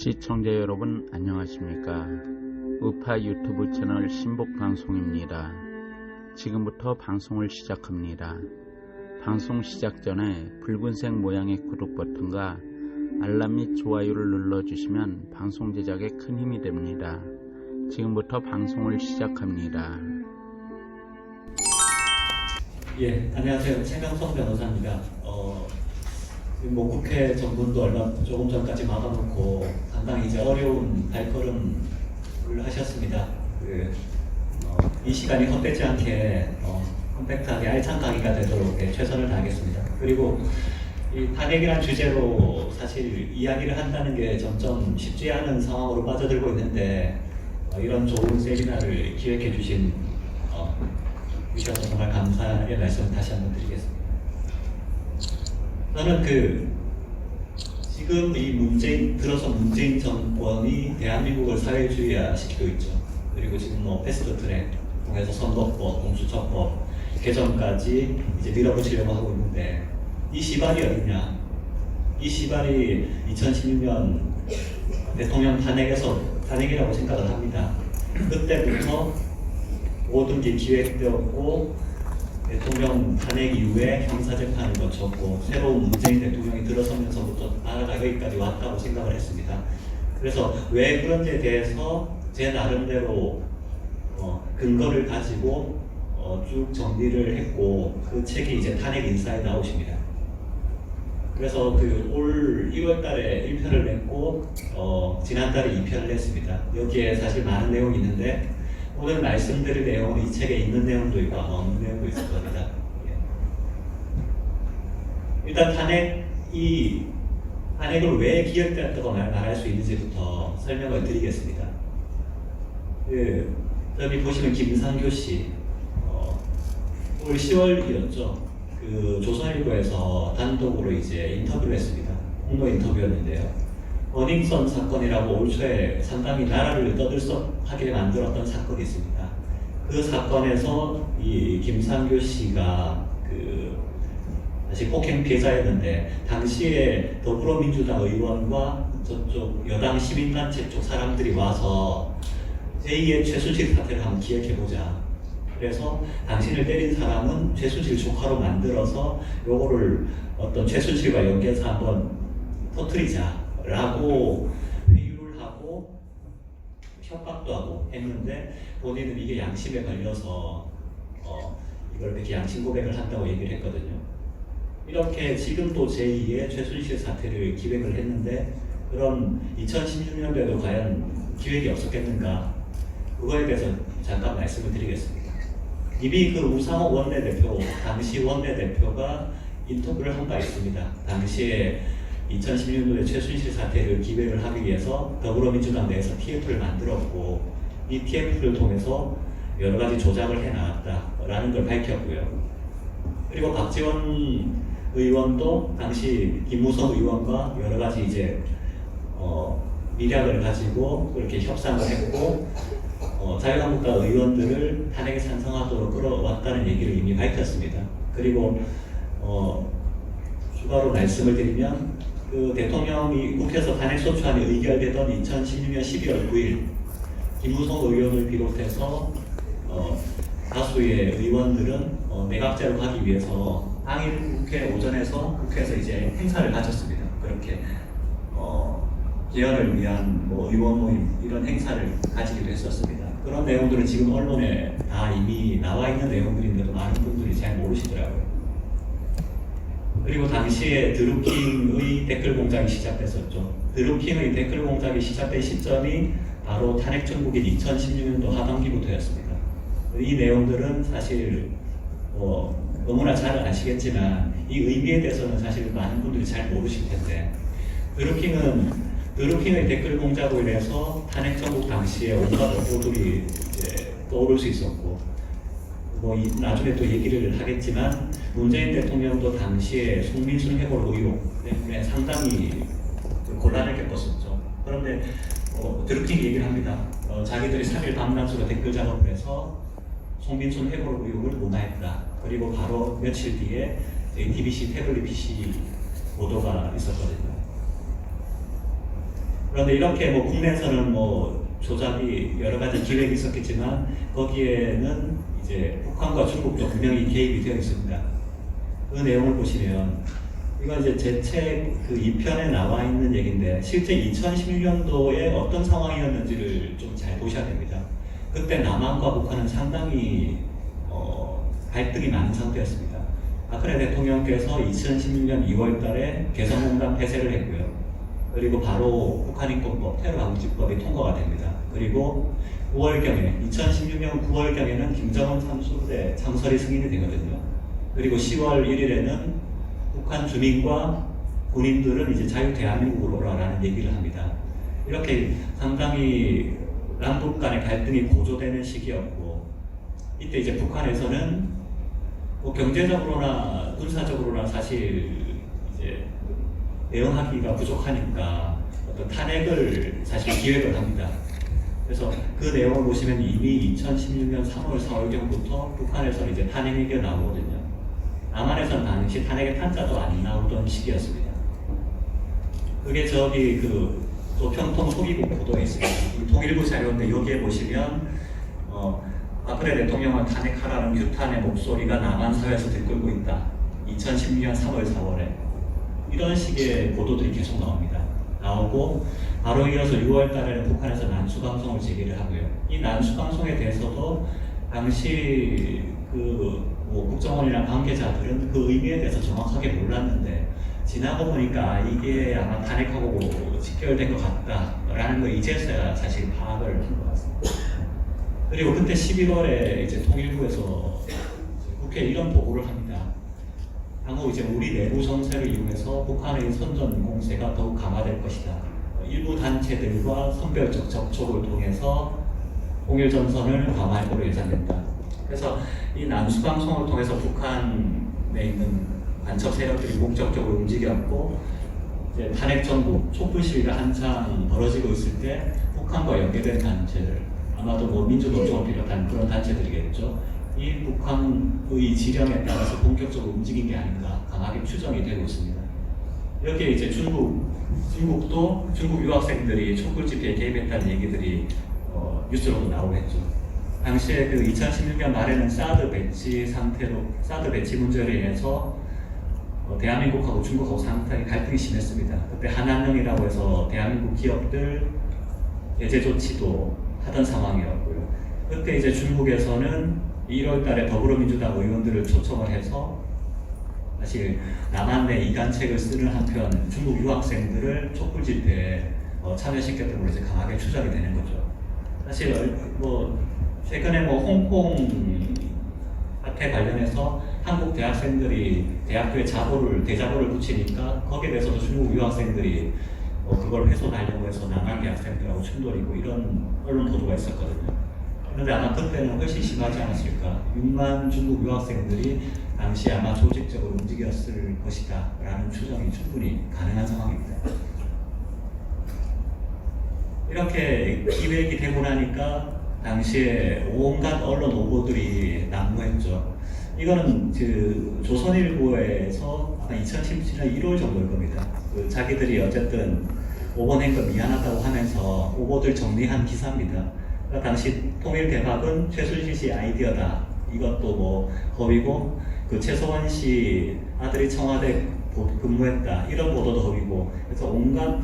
시청자 여러분 안녕하십니까. 우파 유튜브 채널 신복방송입니다. 지금부터 방송을 시작합니다. 방송 시작 전에 붉은색 모양의 구독 버튼과 알람 및 좋아요를 눌러주시면 방송 제작에 큰 힘이 됩니다. 지금부터 방송을 시작합니다. 예, 안녕하세요. 최명성 변호사입니다. 국회 정문도 조금 전까지 막아놓고 상당히 이제 어려운 발걸음을 하셨습니다. 이 시간이 헛되지 않게 컴팩트하게 알찬 강의가 되도록 최선을 다하겠습니다. 그리고 이 탄핵이란 주제로 사실 이야기를 한다는 게 점점 쉽지 않은 상황으로 빠져들고 있는데 이런 좋은 세미나를 기획해 주신 주셔서 정말 감사의 말씀을 다시 한번 드리겠습니다. 저는 지금 이 문재인 정권이 대한민국을 사회주의화 시키고 있죠. 그리고 지금 패스트트랙 통해서 선거법, 공수처법 개정까지 이제 밀어붙이려고 하고 있는데 이 시발이 어딨냐? 이 시발이 2016년 대통령 탄핵이라고 생각을 합니다. 그때부터 모든 게 기획되었고 대통령 탄핵 이후에 형사재판을 거쳤고 새로운 문재인 대통령이 들어서면서부터 나라가 여기까지 왔다고 생각을 했습니다. 그래서 왜 그런지에 대해서 제 나름대로 근거를 가지고 쭉 정리를 했고 그 책이 이제 탄핵 인사이드 아웃입니다. 그래서 올 2월 달에 1편을 냈고 지난달에 2편을 냈습니다. 여기에 사실 많은 내용이 있는데 오늘 말씀드릴 내용은 이 책에 있는 내용도 있고 없는 내용도 있을 겁니다. 일단 탄핵을 왜 기획되었다고 말할 수 있는지부터 설명을 드리겠습니다. 여기 보시면 김상교 씨, 올 10월이었죠. 조선일보에서 단독으로 이제 인터뷰를 했습니다. 홍보 인터뷰였는데요. 버닝썬 사건이라고 올 초에 상당히 나라를 떠들썩하게 만들었던 사건이 있습니다. 그 사건에서 이 김상교 씨가 사실 폭행 피해자였는데 당시에 더불어민주당 의원과 저쪽 여당 시민단체 쪽 사람들이 와서 제2의 최순실 사태를 한번 기획해보자. 그래서 당신을 때린 사람은 최순실 조카로 만들어서 요거를 어떤 최순실과 연계해서 한번 터뜨리자. 라고 회유를 하고 협박도 하고 했는데 본인은 이게 양심에 걸려서 이걸 이렇게 양심 고백을 한다고 얘기를 했거든요. 이렇게 지금도 제2의 최순실 사태를 기획을 했는데 그럼 2016년도에도 과연 기획이 없었겠는가? 그거에 대해서 잠깐 말씀을 드리겠습니다. 이미 우상호 원내대표, 당시 원내대표가 인터뷰를 한 바 있습니다. 당시에 2016년도에 최순실 사태를 기획을 하기 위해서 더불어민주당 내에서 TF를 만들었고 이 TF를 통해서 여러 가지 조작을 해나왔다라는 걸 밝혔고요. 그리고 박지원 의원도 당시 김무성 의원과 여러 가지 이제 미략을 가지고 그렇게 협상을 했고 자유한국당 의원들을 탄핵에 찬성하도록 끌어왔다는 얘기를 이미 밝혔습니다. 그리고 추가로 말씀을 드리면 대통령이 국회에서 탄핵소추안이 의결되던 2016년 11월 9일 김무성 의원을 비롯해서 다수의 의원들은 내각제로 가기 위해서 당일 국회에서 이제 행사를 가졌습니다. 그렇게 개헌을 위한 의원 모임 이런 행사를 가지기도 했었습니다. 그런 내용들은 지금 언론에 다 이미 나와 있는 내용들인데도 많은 분들이 잘 모르시더라고요. 그리고 당시에 드루킹의 댓글 공작이 시작됐었죠. 드루킹의 댓글 공작이 시작된 시점이 바로 탄핵 정국인 2016년도 하반기부터였습니다. 이 내용들은 사실 너무나 잘 아시겠지만 이 의미에 대해서는 사실 많은 분들이 잘 모르실 텐데 드루킹의 댓글 공작으로 인해서 탄핵 정국 당시에 온갖 보도들이 떠오를 수 있었고 나중에 또 얘기를 하겠지만 문재인 대통령도 당시에 송민순 회고록 의혹 때문에 상당히 곤란을 겪었었죠. 그런데 드루킹이 얘기를 합니다. 자기들이 3일 밤낮으로 댓글 작업을 해서 송민순 회고록 의혹을 무마했다. 그리고 바로 며칠 뒤에 JTBC 태블릿 PC 보도가 있었거든요. 그런데 이렇게 뭐 국내에서는 뭐 조작이 여러 가지 기획이 있었겠지만 거기에는 이제 북한과 중국도 분명히 개입이 되어 있습니다. 그 내용을 보시면 이건 이제 제 책 그 2편에 나와 있는 얘기인데 실제 2016년도에 어떤 상황이었는지를 좀 잘 보셔야 됩니다. 그때 남한과 북한은 상당히 갈등이 많은 상태였습니다. 박근혜 대통령께서 2016년 2월 달에 개성공단 폐쇄를 했고요. 그리고 바로 북한인권법, 테러방지법이 통과가 됩니다. 그리고 9월경에, 2016년 9월경에는 김정은 참수부대 창설이 승인이 되거든요. 그리고 10월 1일에는 북한 주민과 군인들은 이제 자유 대한민국으로 오라라는 얘기를 합니다. 이렇게 상당히 남북 간의 갈등이 고조되는 시기였고, 이때 이제 북한에서는 뭐 경제적으로나 군사적으로나 사실 이제 대응하기가 부족하니까 어떤 탄핵을 사실 기획을 합니다. 그래서 그 내용을 보시면 이미 2016년 3월, 4월경부터 북한에서 이제 탄핵 얘기가 나오거든요. 남한에서는 당시 탄핵의 탄자도 안 나오던 시기였습니다. 그게 저기 그 조평통 소기국 보도에 있습니다. 통일부 자료인데 여기에 보시면 박근혜 대통령을 탄핵하라는 규탄의 목소리가 남한 사회에서 들끓고 있다. 2016년 3월, 4월에 이런 식의 보도들이 계속 나옵니다. 나오고 바로 이어서 6월 달에는 북한에서 난수방송을 제기를 하고요. 이 난수방송에 대해서도 당시 뭐 국정원이나 관계자들은 그 의미에 대해서 정확하게 몰랐는데 지나고 보니까 이게 아마 탄핵하고 직결된 것 같다라는 걸 이제서야 사실 파악을 한 것 같습니다. 그리고 그때 11월에 이제 통일부에서 국회에 이런 보고를 합니다. 향후 이제 우리 내부 정세를 이용해서 북한의 선전 공세가 더욱 강화될 것이다. 일부 단체들과 선별적 접촉을 통해서 통일 전선을 강화할 것으로 예상된다. 그래서 이 난수방송을 통해서 북한에 있는 간첩 세력들이 목적적으로 움직였고 이제 탄핵 정부 촛불 시위가 한창 벌어지고 있을 때 북한과 연계된 단체들 아마도 뭐 민주노총을 비롯한 그런 단체들이겠죠. 이 북한의 지령에 따라서 본격적으로 움직인 게 아닌가 강하게 추정이 되고 있습니다. 여기에 이제 중국도 중국 유학생들이 촛불 집회에 개입했다는 얘기들이 뉴스로도 나오고 했죠. 당시에 그 2016년 말에는 사드 배치 문제로 인해서 대한민국하고 중국하고 상당히 갈등이 심했습니다. 그때 한한령이라고 해서 대한민국 기업들 제재 조치도 하던 상황이었고요. 그때 이제 중국에서는 1월 달에 더불어민주당 의원들을 초청을 해서 사실 남한 내 이간책을 쓰는 한편 중국 유학생들을 촛불 집회에 참여시켰던 걸로 이제 강하게 추정이 되는 거죠. 사실 뭐 최근에 뭐 홍콩 사태 관련해서 한국 대학생들이 대학교에 대자보를 붙이니까 거기에 대해서도 중국 유학생들이 그걸 훼손하려고 해서 남한 대학생들하고 충돌이고 이런 언론 보도가 있었거든요. 그런데 아마 그때는 훨씬 심하지 않았을까. 6만 중국 유학생들이 당시 아마 조직적으로 움직였을 것이다 라는 추정이 충분히 가능한 상황입니다. 이렇게 기획이 되고 나니까 당시에 온갖 언론 오보들이 난무했죠. 이거는 그 조선일보에서 아마 2017년 1월 정도일 겁니다. 자기들이 어쨌든 오보낸 거 미안하다고 하면서 오보들 정리한 기사입니다. 그러니까 당시 통일 대박은 최순실 씨 아이디어다. 이것도 뭐 허위고 그 최소원 씨 아들이 청와대 근무했다. 이런 보도도 허위고 그래서 온갖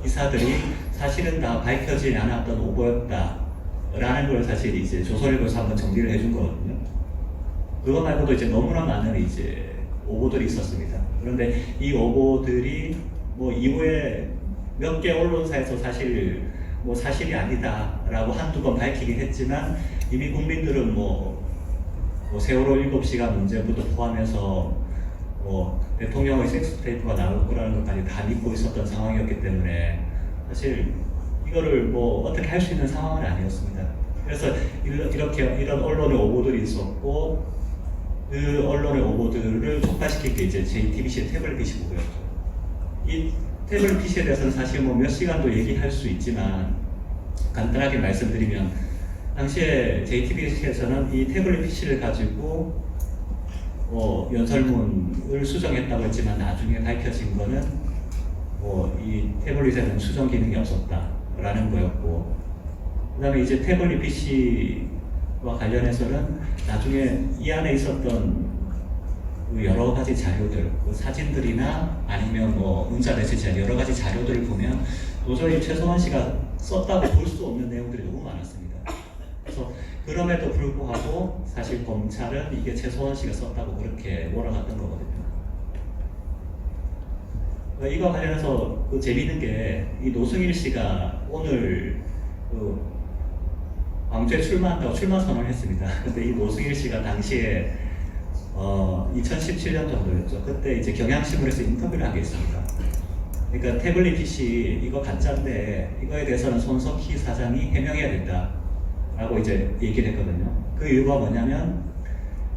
기사들이 사실은 다 밝혀지지 않았던 오보였다. 라는 걸 사실 이제 조선일보에서 한번 정리를 해준 거거든요. 그거 말고도 이제 너무나 많은 이제 오보들이 있었습니다. 그런데 이 오보들이 뭐 이후에 몇 개 언론사에서 사실 뭐 사실이 아니다라고 한두 번 밝히긴 했지만 이미 국민들은 뭐 세월호 7시간 문제부터 포함해서 뭐 대통령의 섹스테이프가 나올 거라는 것까지 다 믿고 있었던 상황이었기 때문에 사실 이거를 뭐 어떻게 할 수 있는 상황은 아니었습니다. 그래서 이런 언론의 오보들이 있었고 그 언론의 오보들을 촉발시킨 게 이제 JTBC 태블릿 PC보고였죠. 이 태블릿 PC에 대해서는 사실 뭐 몇 시간도 얘기할 수 있지만 간단하게 말씀드리면 당시에 JTBC에서는 이 태블릿 PC를 가지고 연설문을 수정했다고 했지만 나중에 밝혀진 거는 이 태블릿에는 수정 기능이 없었다라는 거였고, 그 다음에 이제 태블릿 PC와 관련해서는 나중에 이 안에 있었던 그 여러 가지 자료들, 그 사진들이나 아니면 문자 메시지 여러 가지 자료들을 보면 도저히 최소원 씨가 썼다고 볼 수 없는 내용들이 너무 많았습니다. 그래서 그럼에도 불구하고 사실 검찰은 이게 최소원 씨가 썼다고 그렇게 몰아갔던 거거든요. 이거 관련해서 그 재미있는 게 이 노승일 씨가 오늘 그 광주에 출마한다고 출마 선언을 했습니다. 근데 이 노승일 씨가 당시에 2017년 정도였죠. 그때 이제 경향신문에서 인터뷰를 한 게 있습니다. 그러니까 태블릿 PC 이거 가짜인데 이거에 대해서는 손석희 사장이 해명해야 된다라고 이제 얘기를 했거든요. 그 이유가 뭐냐면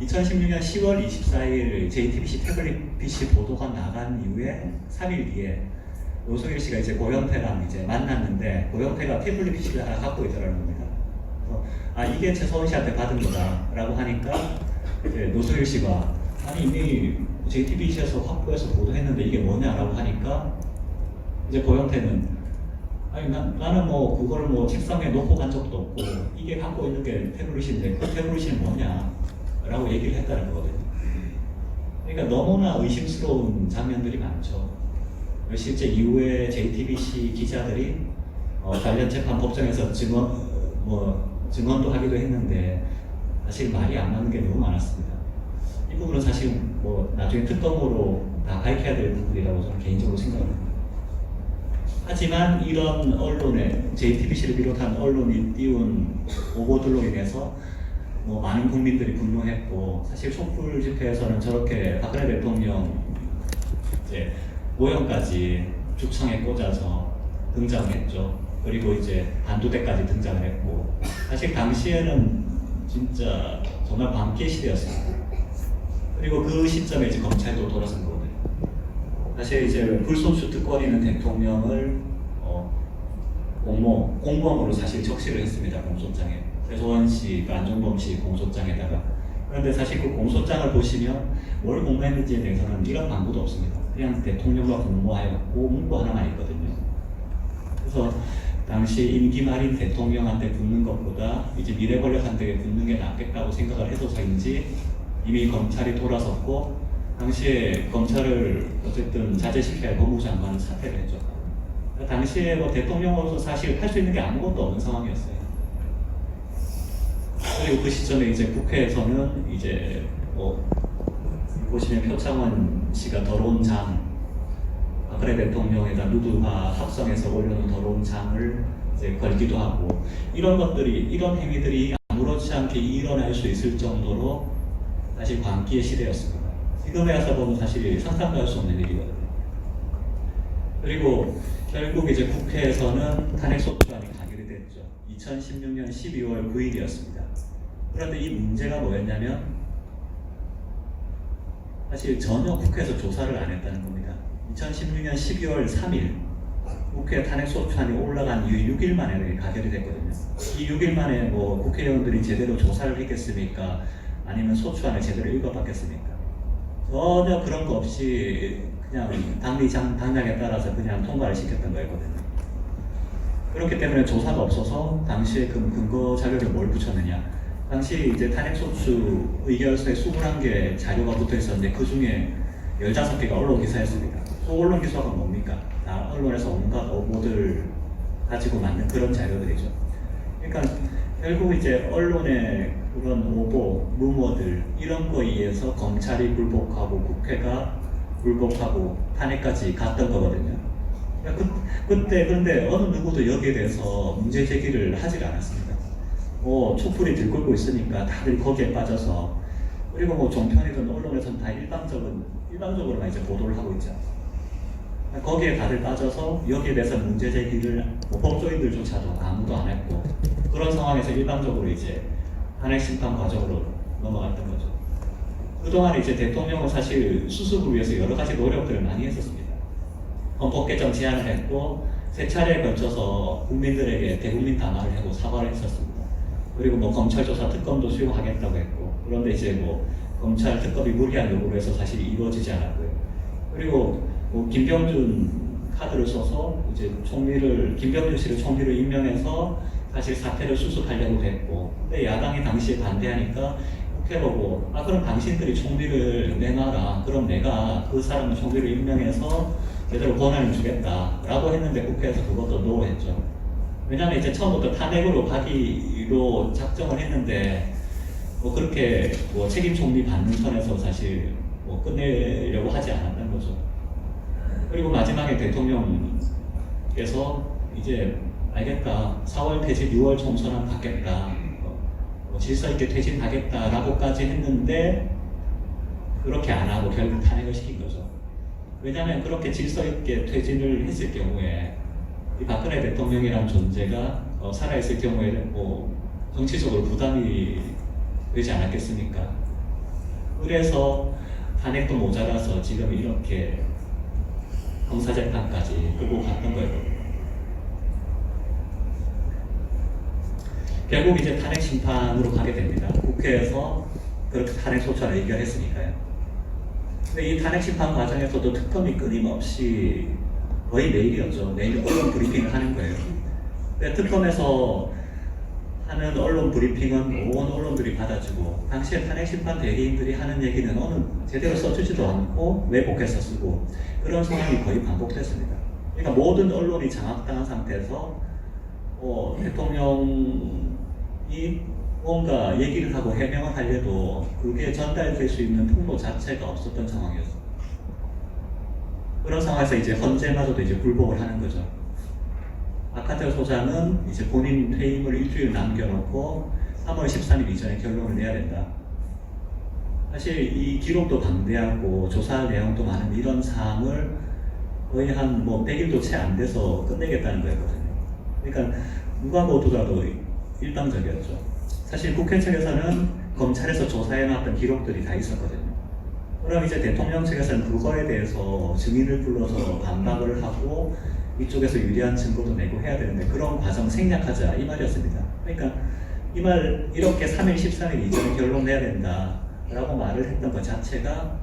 2016년 10월 24일 JTBC 태블릿 PC 보도가 나간 이후에 3일 뒤에 노승일 씨가 이제 고영태랑 이제 만났는데 고영태가 태블릿 PC를 하나 갖고 있더라는 겁니다. 그래서 이게 최소원 씨한테 받은 거다라고 하니까 이제 노승일 씨가 아니 이미 JTBC에서 확보해서 보도했는데 이게 뭐냐라고 하니까 이제 고영태는 아니 나는 뭐 그걸 뭐 책상에 놓고 간 적도 없고 이게 갖고 있는 게 태블릿인데 그 태블릿이 뭐냐라고 얘기를 했다는 거거든요. 그러니까 너무나 의심스러운 장면들이 많죠. 실제 이후에 JTBC 기자들이 관련 재판 법정에서 증언도 하기도 했는데 사실 말이 안 맞는 게 너무 많았습니다. 이 부분은 사실 나중에 특검으로 다 밝혀야 될 부분이라고 저는 개인적으로 생각합니다. 하지만 이런 언론에 JTBC를 비롯한 언론이 띄운 오보들로 인해서 많은 국민들이 분노했고, 사실 촛불 집회에서는 저렇게 박근혜 대통령 이제 모형까지 주청에 꽂아서 등장했죠. 그리고 이제 반두대까지 등장을 했고, 사실 당시에는 진짜 정말 반기의 시대였습니다. 그리고 그 시점에 이제 검찰도 돌아선 거거든요. 사실 이제 불소추 특권이 있는 대통령을 공범으로 사실 적시를 했습니다. 공소장에. 최소원 씨가 안종범 씨 공소장에다가. 그런데 사실 그 공소장을 보시면 뭘 공모했는지에 대해서는 이런 방구도 없습니다. 그냥 대통령과 공모하였고 문구 하나만 있거든요. 그래서 당시 임기 말인 대통령한테 붙는 것보다 이제 미래 권력한테 붙는 게 낫겠다고 생각을 해서인지 이미 검찰이 돌아섰고, 당시에 검찰을 어쨌든 자제시켜야 법무부 장관은 사퇴를 했죠. 당시에 대통령으로서 사실 할 수 있는 게 아무것도 없는 상황이었어요. 그리고 그 시점에 이제 국회에서는 이제 보시면 표창원 씨가 더러운 장, 박근혜 대통령에다 누드화 합성해서 올려놓은 더러운 장을 이제 걸기도 하고, 이런 행위들이 아무렇지 않게 일어날 수 있을 정도로 사실 광기의 시대였습니다. 지금에 와서 보면 사실 상상도 할 수 없는 일이거든요. 그리고 결국 이제 국회에서는 탄핵소추안이 가결이 됐죠. 2016년 12월 9일이었습니다. 그런데 이 문제가 뭐였냐면 사실 전혀 국회에서 조사를 안 했다는 겁니다. 2016년 12월 3일 국회 탄핵소추안이 올라간 이후 6일 만에 가결이 됐거든요. 이 6일 만에 국회의원들이 제대로 조사를 했겠습니까? 아니면 소추안을 제대로 읽어봤겠습니까? 전혀 그런 거 없이 그냥 당락에 따라서 그냥 통과를 시켰던 거였거든요. 그렇기 때문에 조사가 없어서 당시에 그 근거 자료를 뭘 붙였느냐? 당시 이제 탄핵소추 의결서에 21개 자료가 붙어 있었는데 그 중에 15개가 언론 기사였습니다. 언론 기사가 뭡니까? 다 언론에서 온갖 오보들 가지고 만든 그런 자료들이죠. 그러니까 결국 이제 언론의 그런 오보, 루머들 이런 거에 의해서 검찰이 굴복하고 국회가 굴복하고 탄핵까지 갔던 거거든요. 그때 그런데 어느 누구도 여기에 대해서 문제 제기를 하질 않았습니다. 촛불이 들끓고 있으니까 다들 거기에 빠져서, 그리고 종편이든 언론에서는 다 일방적으로만 이제 보도를 하고 있죠. 거기에 다들 빠져서 여기에 대해서 문제 제기를 법조인들조차도 아무도 안 했고, 그런 상황에서 일방적으로 이제 탄핵 심판 과정으로 넘어갔던 거죠. 그동안 이제 대통령은 사실 수습을 위해서 여러 가지 노력들을 많이 했었습니다. 헌법 개정 제안을 했고, 3차례에 걸쳐서 국민들에게 대국민 담화를 하고 사과를 했었습니다. 그리고 검찰 조사 특검도 수용하겠다고 했고, 그런데 이제 검찰 특검이 무리한 요구로 해서 사실 이루어지지 않았고요. 그리고 김병준 카드를 써서 이제 김병준 씨를 총리를 임명해서 사실 사태를 수습하려고 했고, 근데 야당이 당시에 반대하니까 국회 보고 그럼 당신들이 총리를 내놔라. 그럼 내가 그 사람을 총리를 임명해서 제대로 권한을 주겠다라고 했는데 국회에서 그것도 노했죠. 왜냐하면 이제 처음부터 탄핵으로 가기로 작정을 했는데 뭐 그렇게 뭐 책임 총리 받는 선에서 사실 뭐 끝내려고 하지 않았던 거죠. 그리고 마지막에 대통령께서 이제 알겠다, 4월 퇴진, 6월 총선은 받겠다, 질서 있게 퇴진하겠다라고까지 했는데 그렇게 안 하고 결국 탄핵을 시킨 거죠. 왜냐하면 그렇게 질서 있게 퇴진을 했을 경우에 이 박근혜 대통령이라는 존재가 살아있을 경우에 뭐 정치적으로 부담이 되지 않았겠습니까? 그래서 탄핵도 모자라서 지금 이렇게 형사재판까지 끌고 갔던 거예요. 결국 이제 탄핵 심판으로 가게 됩니다. 국회에서 그렇게 탄핵 소추안을 의결했으니까요. 근데 이 탄핵 심판 과정에서도 특검이 끊임없이 거의 매일이었죠. 매일 언론 브리핑을 하는 거예요. 근데 특검에서 하는 언론 브리핑은 온 언론들이 받아주고, 당시에 탄핵 심판 대리인들이 하는 얘기는 제대로 써주지도 않고 왜곡해서 쓰고, 그런 상황이 거의 반복됐습니다. 그러니까 모든 언론이 장악당한 상태에서 대통령이 뭔가 얘기를 하고 해명을 하려도 그게 전달될 수 있는 통로 자체가 없었던 상황이었어요. 그런 상황에서 이제 헌재마저도 이제 굴복을 하는 거죠. 박한철 소장은 이제 본인 퇴임을 일주일 남겨놓고 3월 13일 이전에 결론을 내야 된다. 사실 이 기록도 방대하고 조사할 내용도 많은 이런 사항을 거의 한 100일도 채 안 돼서 끝내겠다는 거였거든요. 그러니까 누가 보더라도 일방적이었죠. 사실 국회 측에서는 검찰에서 조사해놨던 기록들이 다 있었거든요. 그럼 이제 대통령 측에서는 그거에 대해서 증인을 불러서 반박을 하고 이쪽에서 유리한 증거도 내고 해야 되는데 그런 과정 생략하자 이 말이었습니다. 그러니까 이 말 이렇게 3일 13일 이전에 결론 내야 된다 라고 말을 했던 것 자체가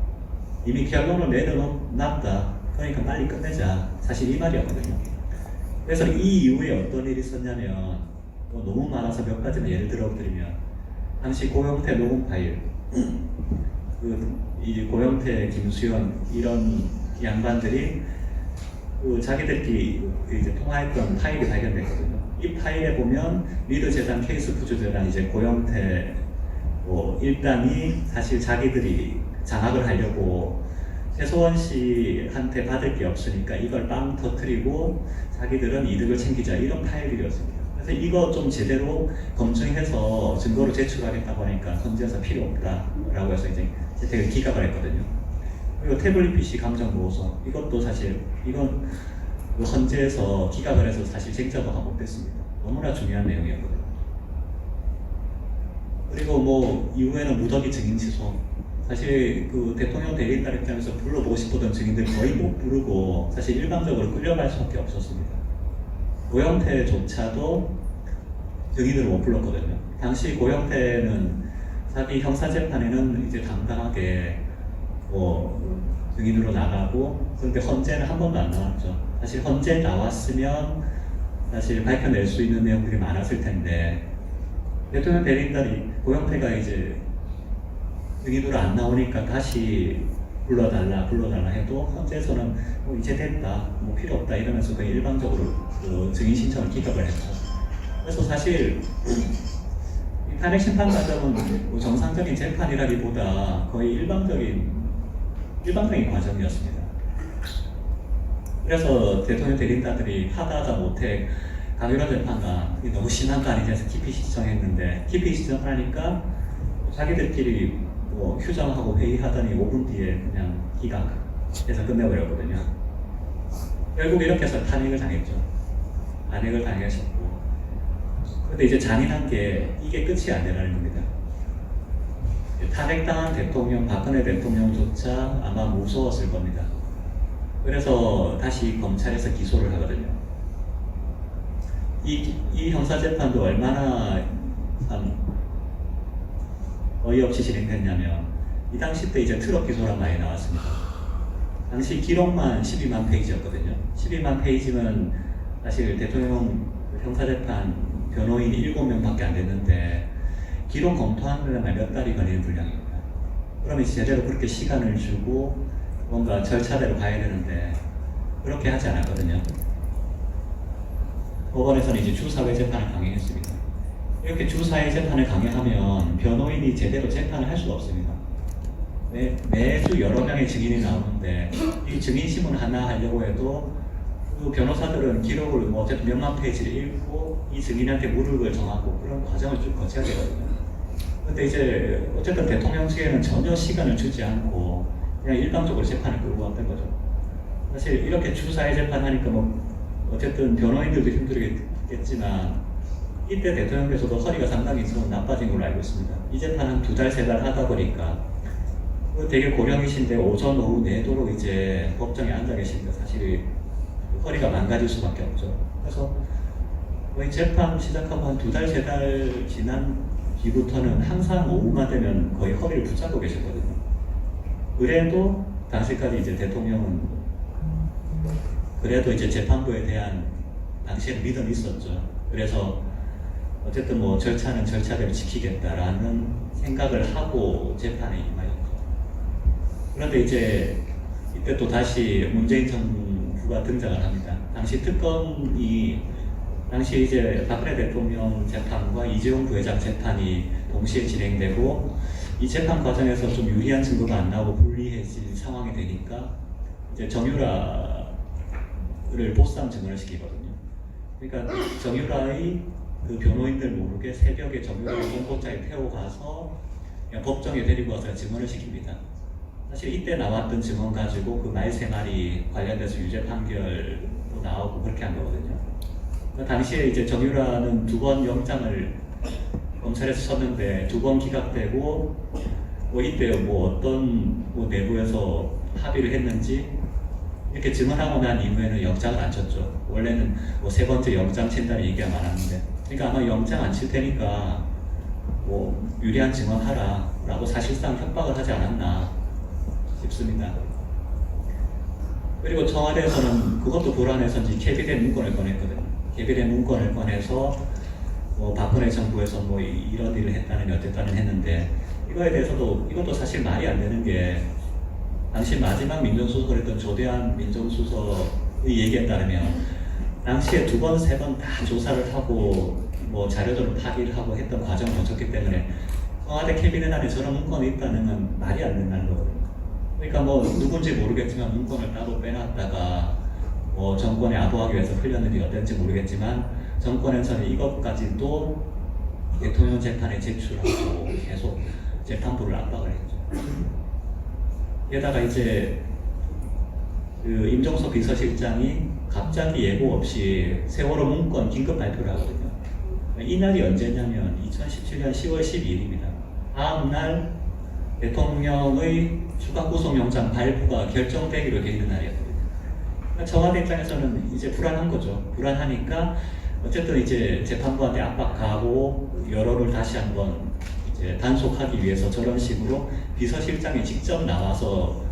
이미 결론을 내려놨다, 그러니까 빨리 끝내자, 사실 이 말이었거든요. 그래서 이 이후에 어떤 일이 있었냐면 너무 많아서 몇 가지만 예를 들어드리면, 당시 고영태 녹음 파일, 이 고영태, 김수현 이런 양반들이 자기들끼리 이제 통화했던 파일이 발견됐거든요. 이 파일에 보면 미르 재단 케이스 푸즈 재단 이제 고영태 일당이 사실 자기들이 장악을 하려고 최소원 씨한테 받을 게 없으니까 이걸 빵 터뜨리고 자기들은 이득을 챙기자, 이런 파일들이었습니다. 그래서 이거 좀 제대로 검증해서 증거로 제출하겠다고 하니까 헌재에서 필요 없다라고 해서 이제 재택을 기각을 했거든요. 그리고 태블릿 PC 감정 보호서, 이것도 사실 이건 헌재에서 기각을 해서 사실 쟁점화가 못됐습니다. 너무나 중요한 내용이었거든요. 그리고 이후에는 무더기 증인 취소, 사실 그 대통령 대리인단 입장에서 불러보고 싶었던 증인들이 거의 못 부르고 사실 일방적으로 끌려갈 수밖에 없었습니다. 고영태조차도 증인을 못 불렀거든요. 당시 고영태는 자기 형사재판에는 이제 당당하게 증인으로 나가고, 그런데 헌재는 한 번도 안 나왔죠. 사실 헌재 나왔으면 사실 밝혀낼 수 있는 내용들이 많았을 텐데, 대통령 대리인단이 고영태가 이제 증인으로 안 나오니까 다시 불러달라 해도 헌재에서는 이제 됐다, 필요 없다 이러면서 거의 일방적으로 증인 신청을 기각을 했죠. 그래서 사실 이 탄핵 심판 과정은 정상적인 재판이라기보다 거의 일방적인 과정이었습니다. 그래서 대통령 대리인단들이 하다 못해 강일화 재판관 너무 심한 거 아니냐 해서 기피 신청했는데, 기피 신청하니까 자기들끼리 휴정하고 회의하더니 5분 뒤에 그냥 기각해서 끝내버렸거든요. 결국 이렇게 해서 탄핵을 당했죠. 탄핵을 당하셨고, 근데 이제 잔인한 게 이게 끝이 아니라는 겁니다. 탄핵당한 대통령, 박근혜 대통령조차 아마 무서웠을 겁니다. 그래서 다시 검찰에서 기소를 하거든요. 이 형사재판도 얼마나 어이없이 진행됐냐면, 이 당시 때 이제 트럭 기소란 말이 나왔습니다. 당시 기록만 12만 페이지였거든요. 12만 페이지면 사실 대통령 형사재판 변호인이 7명밖에 안 됐는데 기록 검토하는 데만 몇 달이 걸리는 분량입니다. 그러면 제대로 그렇게 시간을 주고 뭔가 절차대로 가야 되는데 그렇게 하지 않았거든요. 법원에서는 이제 주사회 재판을 강행했습니다. 이렇게 주사회 재판을 강행하면 변호인이 제대로 재판을 할 수가 없습니다. 매주 여러 명의 증인이 나오는데 이 증인신문 하나 하려고 해도 그 변호사들은 기록을 뭐 어쨌든 몇만 페이지를 읽고 이 증인한테 무릎을 정하고 그런 과정을 쭉 거쳐야 되거든요. 근데 이제 어쨌든 대통령 측에는 전혀 시간을 주지 않고 그냥 일방적으로 재판을 끌고 왔던 거죠. 사실 이렇게 주사회 재판하니까 뭐 어쨌든 변호인들도 힘들겠지만 이때 대통령께서도 허리가 상당히 좀 나빠진 걸로 알고 있습니다. 이 재판 한 2달, 3달 하다 보니까 되게 고령이신데 오전, 오후 내도록 이제 법정에 앉아 계시니까 사실 허리가 망가질 수밖에 없죠. 그래서 거의 재판 시작하고 한 2달, 3달 지난 뒤부터는 항상 오후가 되면 거의 허리를 붙잡고 계셨거든요. 그래도 당시까지 이제 대통령은 그래도 이제 재판부에 대한 당시에는 믿음이 있었죠. 그래서 어쨌든 뭐 절차는 절차대로 지키겠다라는 생각을 하고 재판에 임하였죠. 그런데 이제 이때 또 다시 문재인 정부가 등장을 합니다. 당시 특검이 당시 이제 박근혜 대통령 재판과 이재용 부회장 재판이 동시에 진행되고 이 재판 과정에서 좀 유리한 증거가 안 나오고 불리해진 상황이 되니까 이제 정유라를 보쌈 증언을 시키거든요. 그러니까 정유라의 그 변호인들 모르게 새벽에 정유라를 공포차에 태워가서 그냥 법정에 데리고 와서 증언을 시킵니다. 사실 이때 나왔던 증언 가지고 그 말 3마리 관련돼서 유죄 판결도 나오고 그렇게 한 거거든요. 당시에 이제 정유라는 2번 영장을 검찰에서 쳤는데 2번 기각되고 뭐 이때 뭐 어떤 뭐 내부에서 합의를 했는지 이렇게 증언하고 난 이후에는 영장을 안 쳤죠. 원래는 뭐 3번째 영장 친다는 얘기가 많았는데 그러니까 아마 영장 안 칠 테니까 뭐 유리한 증언하라 라고 사실상 협박을 하지 않았나 싶습니다. 그리고 청와대에서는 그것도 불안해서인지 캐비넷 문건을 꺼냈거든요. 캐비넷 문건을 꺼내서 뭐 박근혜 정부에서 뭐 이런 일을 했다는 어쨌다는 했는데 이거에 대해서도 이것도 사실 말이 안 되는 게 당시 마지막 민정수석을 했던 조대한 민정수석의 얘기에 따르면 당시에 2번, 3번 다 조사를 하고 뭐 자료들을 파기를 하고 했던 과정을 거쳤기 때문에 청와대 캐비넷 안에 저런 문건이 있다는 건 말이 안 된다는 거거든요. 그러니까 뭐 누군지 모르겠지만 문건을 따로 빼놨다가 뭐 정권에 아부하기 위해서 흘렸는지 어땠는지 모르겠지만 정권에서는 이것까지도 대통령 재판에 제출하고 계속 재판부를 압박을 했죠. 게다가 이제 그 임종석 비서실장이 갑자기 예고 없이 세월호 문건 긴급 발표를 하거든요. 이날이 언제냐면 2017년 10월 12일입니다. 다음날 대통령의 추가 구속영장 발부가 결정되기로 돼 있는 날이었거든요. 청와대 입장에서는 이제 불안한 거죠. 불안하니까 어쨌든 이제 재판부한테 압박하고 여론을 다시 한번 이제 단속하기 위해서 저런 식으로 비서실장이 직접 나와서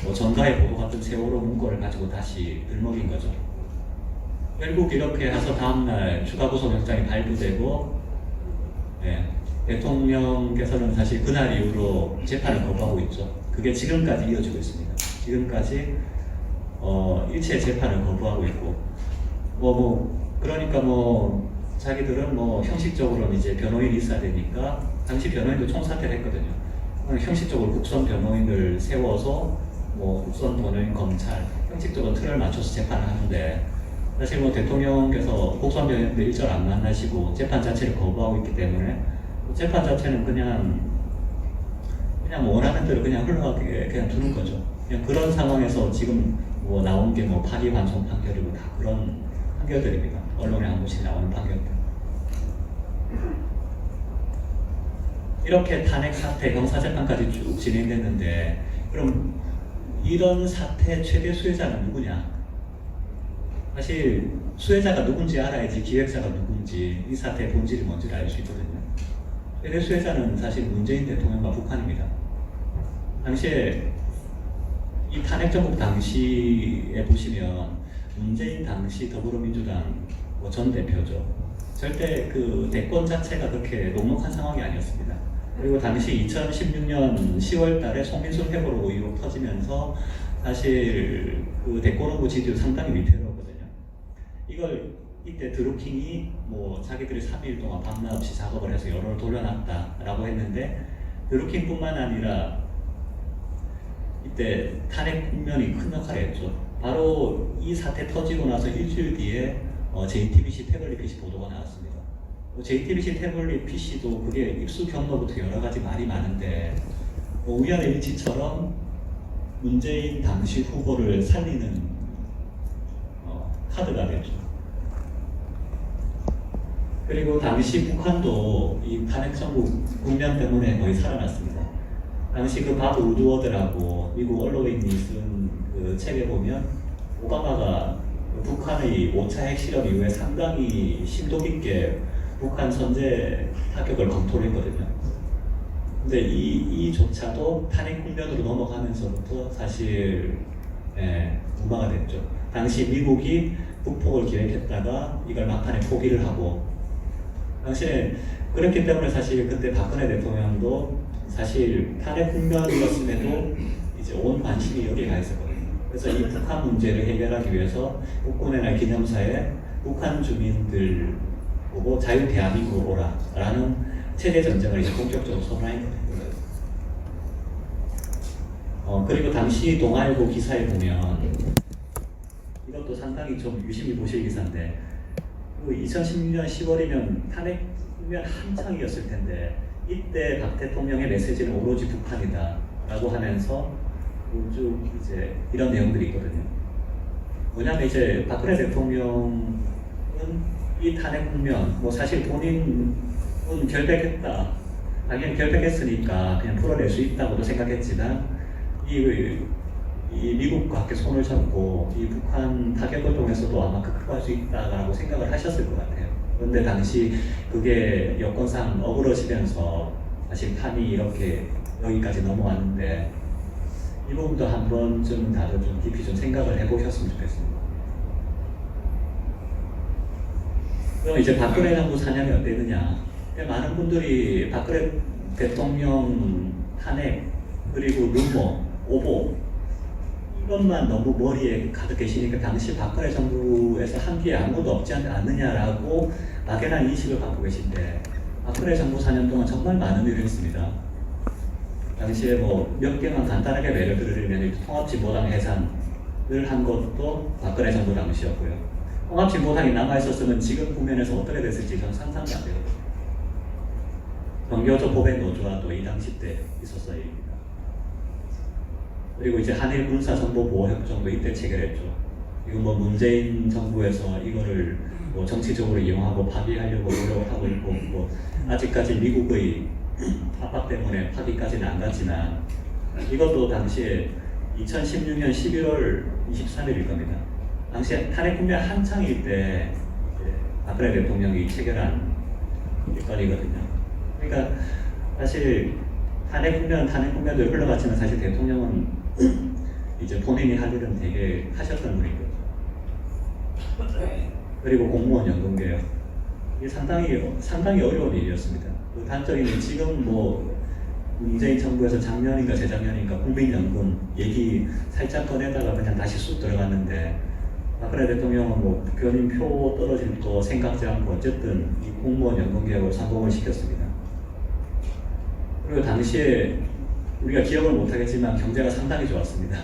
뭐 전가에 보도했던 세월호 문건을 가지고 다시 들먹인 거죠. 결국 이렇게 해서 다음날 추가 구속영장이 발부되고 대통령께서는 사실 그날 이후로 재판을 거부하고 있죠. 그게 지금까지 이어지고 있습니다. 지금까지 일체 재판을 거부하고 있고 그러니까 자기들은 형식적으로는 이제 변호인이 있어야 되니까 당시 변호인도 총사퇴를 했거든요. 형식적으로 국선 변호인을 세워서 국선 변호인 검찰 형식적으로 틀을 맞춰서 재판을 하는데 사실 대통령께서 국선 변호인들 일절 안 만나시고 재판 자체를 거부하고 있기 때문에 재판 자체는 그냥 원하는 대로 그냥 흘러가게 그냥 두는 거죠. 그냥 그런 상황에서 지금 나온 게 파기환송 판결이고 다 그런 판결들입니다. 언론에 한 번씩 나오는 판결들. 이렇게 탄핵 사태, 형사재판까지 쭉 진행됐는데 그럼 이런 사태 최대 수혜자는 누구냐? 사실 수혜자가 누군지 알아야지 기획자가 누군지 이 사태의 본질이 뭔지를 알 수 있거든요. 최대 수혜자는 사실 문재인 대통령과 북한입니다. 당시에 이 탄핵 정국 당시에 보시면 문재인 당시 더불어민주당 전 대표죠. 절대 그 대권 자체가 그렇게 녹록한 상황이 아니었습니다. 그리고 당시 2016년 10월 달에 송민수 회고로 의혹 터지면서 사실 그 대권 후보 지지율 상당히 위태로웠거든요. 이걸 이때 드루킹이 뭐 자기들이 3일 동안 밤낮 없이 작업을 해서 여론을 돌려놨다라고 했는데, 드루킹뿐만 아니라 이때 탄핵 국면이 큰 역할을 했죠. 바로 이 사태 터지고 나서 일주일 뒤에 JTBC 태블릿 PC 보도가 나왔습니다. JTBC 태블릿 PC도 그게 입수 경로부터 여러 가지 말이 많은데 우연의 일치처럼 문재인 당시 후보를 살리는 카드가 됐죠. 그리고 당시 북한도 이 탄핵 정국 국면 때문에 거의 살아났습니다. 당시 그 밥 우드워드라고 미국 언론인이 쓴 그 책에 보면 오바마가 북한의 5차 핵실험 이후에 상당히 심도 깊게 북한 선제 타격을 검토를 했거든요. 근데 이조차도 탄핵 국면으로 넘어가면서부터 사실 무마가 됐죠. 당시 미국이 북폭을 기획했다가 이걸 막판에 포기를 하고, 당시에 그렇기 때문에 사실 그때 박근혜 대통령도 사실 탄핵 국면이었음에도 이제 온 관심이 여기에 가 있었거든요. 그래서 이 북한 문제를 해결하기 위해서 국군의 날 기념사에 북한 주민들 보고 자유 대한민국으로 오라라는 체제 전쟁을 이제 본격적으로 선언했거든요. 그리고 당시 동아일보 기사에 보면 이것도 상당히 좀 유심히 보실 기사인데, 그 2016년 10월이면 탄핵 국면 한창이었을 텐데 이때 박 대통령의 메시지는 오로지 북한이다라고 하면서 쭉 이제 이런 내용들이 있거든요. 뭐냐면 이제 박근혜 대통령은 이 탄핵 국면, 뭐 사실 본인은 결백했다, 당연히 결백했으니까 그냥 풀어낼 수 있다고도 생각했지만 이 미국과 함께 손을 잡고 이 북한 타격을 통해서도 아마 극복할 수 있다라고 생각을 하셨을 것 같아요. 그런데 당시 그게 여건상 어그러지면서 사실 판이 이렇게 여기까지 넘어왔는데 이 부분도 한 번쯤 다들 좀 깊이 좀 생각을 해보셨으면 좋겠습니다. 그럼 이제 박근혜 정부 4년이 어땠느냐? 많은 분들이 박근혜 대통령 탄핵 그리고 루머, 오보 이것만 너무 머리에 가득 계시니까 당시 박근혜 정부에서 한 게 아무것도 없지 않느냐라고 막연한 인식을 갖고 계신데, 박근혜 정부 4년 동안 정말 많은 일을 했습니다. 당시에 뭐 몇 개만 간단하게 예를 들면 통합진보당 해산을 한 것도 박근혜 정부 당시였고요. 통합진보당이 남아있었으면 지금 국면에서 어떻게 됐을지 저는 상상도 안 되거든요. 정교조 보배 노조와도 이 당시 때 있었어야 합니다. 그리고 이제 한일 군사 정보 보호 협정도 이때 체결했죠. 이건 뭐 문재인 정부에서 이거를 뭐 정치적으로 이용하고 파기하려고 노력하고 있고, 뭐 아직까지 미국의 압박 때문에 파기까지는 안 갔지만 이것도 당시에 2016년 11월 23일일 겁니다. 당시에 탄핵 국면 한창일 때 박근혜 대통령이 체결한 건이거든요. 그러니까 사실 탄핵 국면도 흘러갔지만 사실 대통령은 이제 본인이 할 일은 되게 하셨던 분인 거죠. 그리고 공무원 연금개혁, 이게 상당히 어려운 일이었습니다. 그 단적인 지금 뭐 문재인 정부에서 작년인가 재작년인가 국민연금 얘기 살짝 꺼내다가 그냥 다시 쑥 들어갔는데, 박근혜 대통령은 뭐 국회의원표 떨어질 거 생각지 않고 어쨌든 이 공무원 연금 개혁을 성공을 시켰습니다. 그리고 당시에 우리가 기억을 못하겠지만 경제가 상당히 좋았습니다.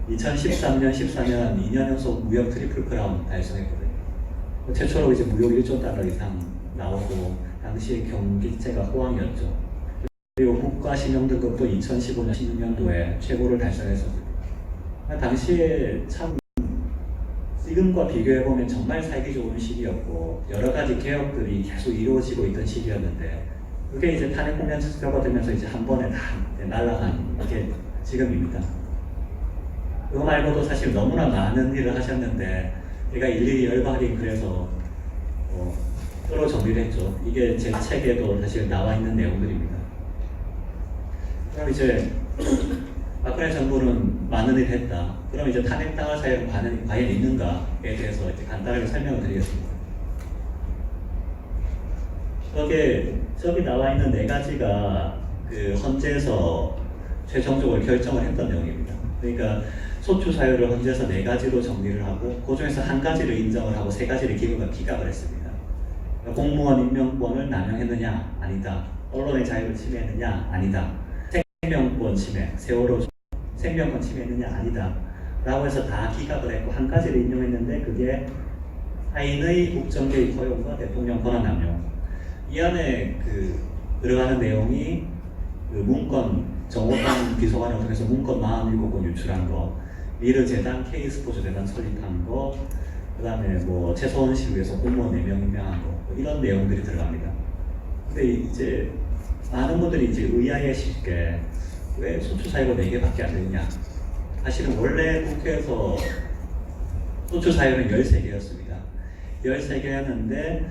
2013년, 14년 2년 연속 무역 트리플 크라운 달성했거든요. 최초로 이제 무역 1조 달러 이상 나오고 당시에 경기체가 호황이었죠. 그리고 국가신용등급도 2015년, 16년도에 최고를 달성했었습니다. 당시에 참 지금과 비교해보면 정말 살기 좋은 시기였고 여러 가지 개혁들이 계속 이루어지고 있던 시기였는데, 그게 이제 탄핵 국면 접어들면서 이제 한 번에 다 날아간 게 지금입니다. 그거 말고도 사실 너무나 많은 일을 하셨는데 제가 일일이 열받이 그래서 서로 정리를 했죠. 이게 제 책에도 사실 나와 있는 내용들입니다. 그럼 이제 박근혜 정부는 많은 일을 했다. 그럼 이제 탄핵당할 사유는 과연 있는가에 대해서 이제 간단하게 설명을 드리겠습니다. 저기 나와 있는 네 가지가 그 헌재에서 최종적으로 결정을 했던 내용입니다. 그러니까 소추 사유를 헌재에서 네 가지로 정리를 하고 그 중에서 한 가지를 인정을 하고 세 가지를 기각을 했습니다. 그러니까 공무원 임명권을 남용했느냐? 아니다. 언론의 자유를 침해했느냐? 아니다. 생명권 침해, 세월호 생명권 침해했느냐? 아니다. 라고 해서 다 기각을 했고 한 가지를 인용했는데 그게 타인의 국정개입 허용과 대통령 권한 남용. 이 안에 들어가는 내용이 그 문건 정호당 비서관을 통해서 문건 47건 유출한 거, 미르재단, K스포츠재단 설립한 거, 그 다음에 뭐 최소원실 위해서 공무원 4명 임명한 거, 뭐 이런 내용들이 들어갑니다. 근데 이제 많은 분들이 이제 의아해 쉽게 왜 소추 사유가 4개밖에 안 되느냐. 사실은 원래 국회에서 소추 사유는 13개였습니다. 13개였는데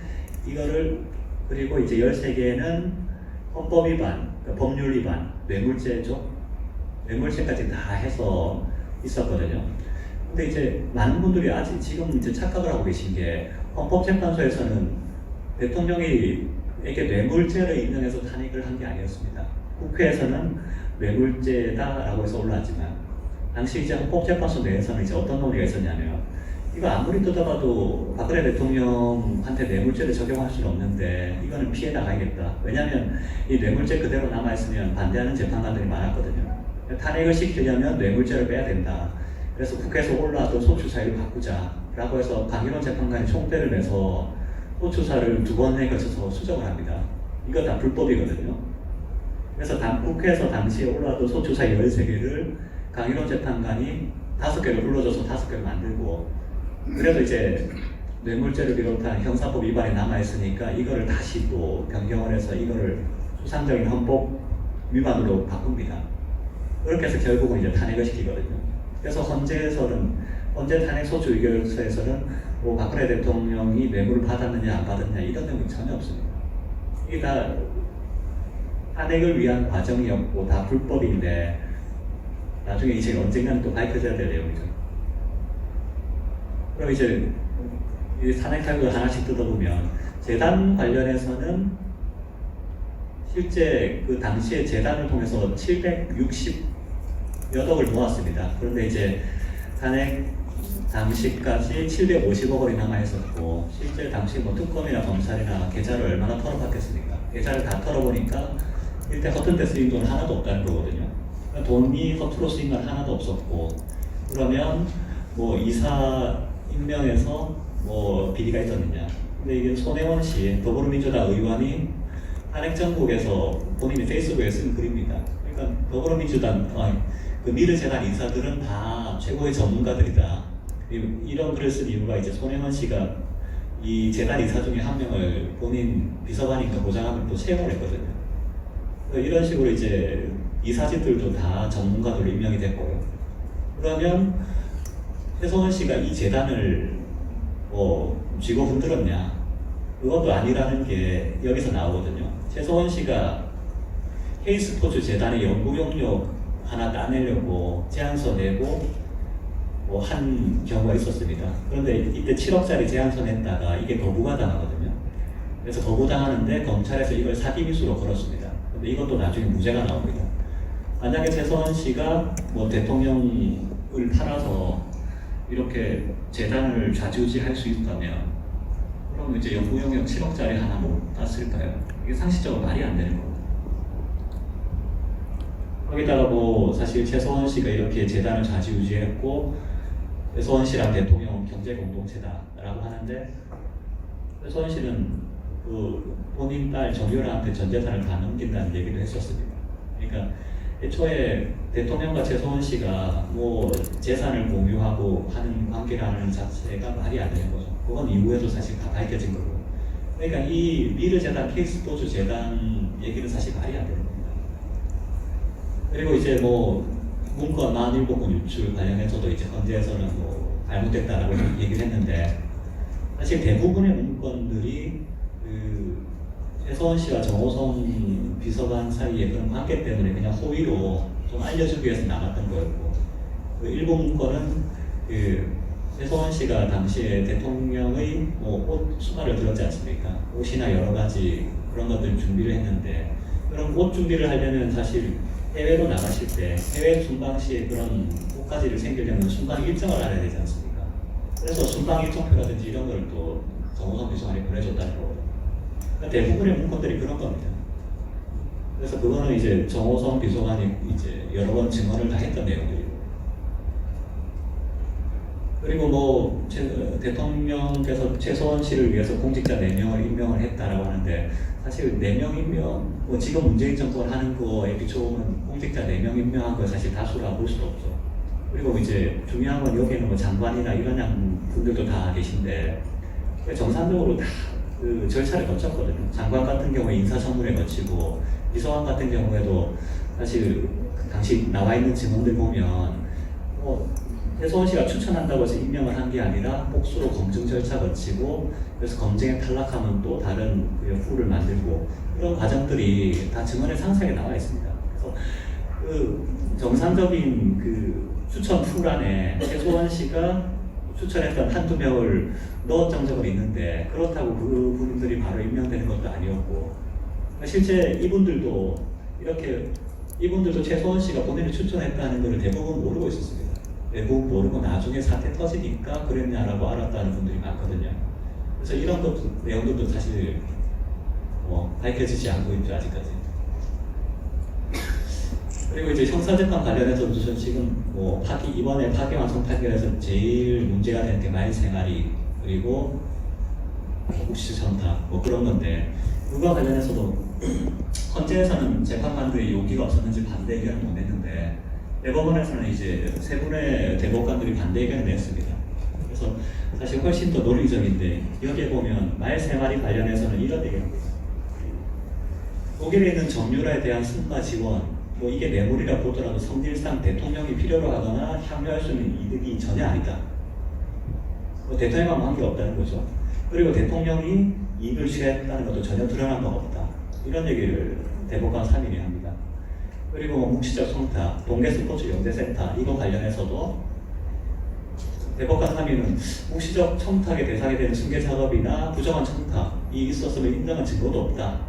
이거를 그리고 이제 13개는 헌법 위반, 그러니까 법률 위반, 뇌물죄죠. 뇌물죄까지 다 해서 있었거든요. 근데 이제 많은 분들이 아직 지금 이제 착각을 하고 계신 게 헌법재판소에서는 대통령에게 뇌물죄를 인정해서 탄핵을 한 게 아니었습니다. 국회에서는 뇌물죄다라고 해서 올라왔지만 당시 이제 헌법재판소 내에서는 이제 어떤 논의가 있었냐면 이거 아무리 뜯어봐도 박근혜 대통령한테 뇌물죄를 적용할 수는 없는데 이거는 피해 나가야겠다. 왜냐하면 이 뇌물죄 그대로 남아있으면 반대하는 재판관들이 많았거든요. 탄핵을 시키려면 뇌물죄를 빼야 된다. 그래서 국회에서 올라왔던 소추사유를 바꾸자라고 해서 강일원 재판관이 총대를 매서 소추사를 2번에 걸쳐서 수정을 합니다. 이거 다 불법이거든요. 그래서 국회에서 당시에 올라왔던 소추사유 13개를 강일원 재판관이 5개를 불러줘서 5개를 만들고 그래도 이제 뇌물죄를 비롯한 형사법 위반이 남아있으니까 이거를 다시 또 변경을 해서 이거를 수상적인 헌법 위반으로 바꿉니다. 그렇게 해서 결국은 이제 탄핵을 시키거든요. 그래서 헌재 탄핵 소추 의결서에서는 뭐 박근혜 대통령이 뇌물을 받았느냐 안 받았느냐 이런 내용이 전혀 없습니다. 이게 다 탄핵을 위한 과정이었고 다 불법인데 나중에 이제 언젠가는 또 밝혀져야 될 내용이죠. 그럼 이제 이 탄핵 사유를 하나씩 뜯어보면 재단 관련해서는 실제 그 당시에 재단을 통해서 760여 억을 모았습니다. 그런데 이제 탄핵 당시까지 750억 원이 남아있었고 실제 당시 뭐 특검이나 검찰이나 계좌를 얼마나 털어봤겠습니까? 계좌를 다 털어보니까 일단 허튼 데 쓰인 돈 하나도 없다는 거거든요. 그러니까 돈이 허투루 쓰인 건 하나도 없었고 그러면 뭐 이사 임명에서 뭐 비리가 있었느냐. 근데 이게 손혜원 씨, 더불어민주당 의원이 탄핵정국에서 본인이 페이스북에 쓴 글입니다. 그러니까 더불어민주당, 그 미르재단 인사들은 다 최고의 전문가들이다. 이런 글을 쓴 이유가 이제 손혜원 씨가 이 재단 이사 중에 한 명을 본인 비서관인가 보좌관을 또 채용을 했거든요. 이런 식으로 이제 이사진들도 다 전문가들로 임명이 됐고요. 그러면 최소원 씨가 이 재단을 쥐고 흔들었냐? 그것도 아니라는 게 여기서 나오거든요. 최소원 씨가 K스포츠 재단의 연구용역 하나 따내려고 제안서 내고 한 경우가 있었습니다. 그런데 이때 7억짜리 제안서 냈다가 이게 거부가 당하거든요. 그래서 거부당하는데 검찰에서 이걸 사기미수로 걸었습니다. 근데 이것도 나중에 무죄가 나옵니다. 만약에 최소원 씨가 대통령을 팔아서 이렇게 재단을 좌지우지할 수 있다면 그럼 이제 연구용역 7억짜리 하나 못 땄을까요? 이게 상식적으로 말이 안 되는 겁니다. 거기다가 사실 최소원 씨가 이렇게 재단을 좌지우지했고 최소원 씨랑 대통령 경제 공동체다라고 하는데 최소원 씨는 그 본인 딸 정유라한테 전 재산을 다 넘긴다는 얘기를 했었습니다. 그러니까 애초에 대통령과 최소원 씨가 재산을 공유하고 하는 관계라는 자체가 말이 안 되는 거죠. 그건 이후에도 사실 다 밝혀진 거고. 그러니까 이 미르재단, K스포츠 재단 얘기는 사실 말이 안 되는 겁니다. 그리고 이제 문건 47건 유출 관련해서도 이제 헌재에서는 잘못됐다라고 얘기를 했는데 사실 대부분의 문건들이 최소원 씨와 정호성 비서관 사이의 그런 관계 때문에 그냥 호의로 좀 알려주기 위해서 나갔던 거였고, 그 일본 거는 그 최소원 씨가 당시에 대통령의 옷 수발을 들었지 않습니까? 옷이나 여러 가지 그런 것들 준비를 했는데, 그런 옷 준비를 하려면 사실 해외로 나가실 때 해외 순방 시에 그런 옷가지를 챙기려면 순방 일정을 알아야 되지 않습니까? 그래서 순방 일정표라든지 이런 걸 또 정호성 비서관이 보내줬다는 거거든요. 그러니까 대부분의 문건들이 그런 겁니다. 그래서 그거는 이제 정호성 비서관이 이제 여러 번 증언을 다 했던 내용들이고, 그리고 뭐 대통령께서 최소원 씨를 위해서 공직자 4명을 임명을 했다라고 하는데, 사실 4명 임명, 뭐 지금 문재인 정권 하는 거에 비춰보면 공직자 4명 임명한 거 사실 다수라고 볼 수도 없죠. 그리고 이제 중요한 건 여기는 뭐 장관이나 이런 분들도 다 계신데, 정상적으로 다 그 절차를 거쳤거든요. 장관 같은 경우에 인사청문회 거치고, 비서관 같은 경우에도 사실 당시 나와 있는 증언들 보면 최소원 씨가 추천한다고 해서 임명을 한 게 아니라 복수로 검증 절차 거치고, 그래서 검증에 탈락하면 또 다른 그 후를 만들고, 이런 과정들이 다 증언에 상세하게 나와 있습니다. 그래서 그 정상적인 그 추천 풀 안에 최소원 씨가 추천했던 한두 명을 넣었던 적은 있는데, 그렇다고 그 분들이 바로 임명되는 것도 아니었고, 실제 이분들도 최소원 씨가 본인을 추천했다는 것을 대부분 모르고 있었습니다. 대부분 모르고 나중에 사태 터지니까 그랬냐라고 알았다는 분들이 많거든요. 그래서 이런 내용들도 사실 밝혀지지 않고 있죠, 아직까지. 그리고 이제 형사재판 관련해서도 지금 이번에 파기환송 판결에서 제일 문제가 되는 게 말생아리, 그리고 묵시청탁 그런 건데, 그거와 관련해서도 헌재에서는 재판관들이 용기가 없었는지 반대 의견을 못 냈는데, 대법원에서는 이제 세 분의 대법관들이 반대 의견을 냈습니다. 그래서 사실 훨씬 더 논리적인데, 여기에 보면 말생아리 관련해서는 이런 얘기입니다. 독일에 있는 정유라에 대한 승가 지원, 이게 뇌물이라 보더라도 성질상 대통령이 필요로 하거나 향유할 수 있는 이득이 전혀 아니다. 대통령과 관계 없다는 거죠. 그리고 대통령이 이익을 취했다는 것도 전혀 드러난 바가 없다. 이런 얘기를 대법관 3인이 합니다. 그리고 묵시적 청탁, 동계스포츠 연대센터 이거 관련해서도 대법관 3인은 묵시적 청탁의 대상이 되는 승계 작업이나 부정한 청탁이 있었음을 인정한 증거도 없다.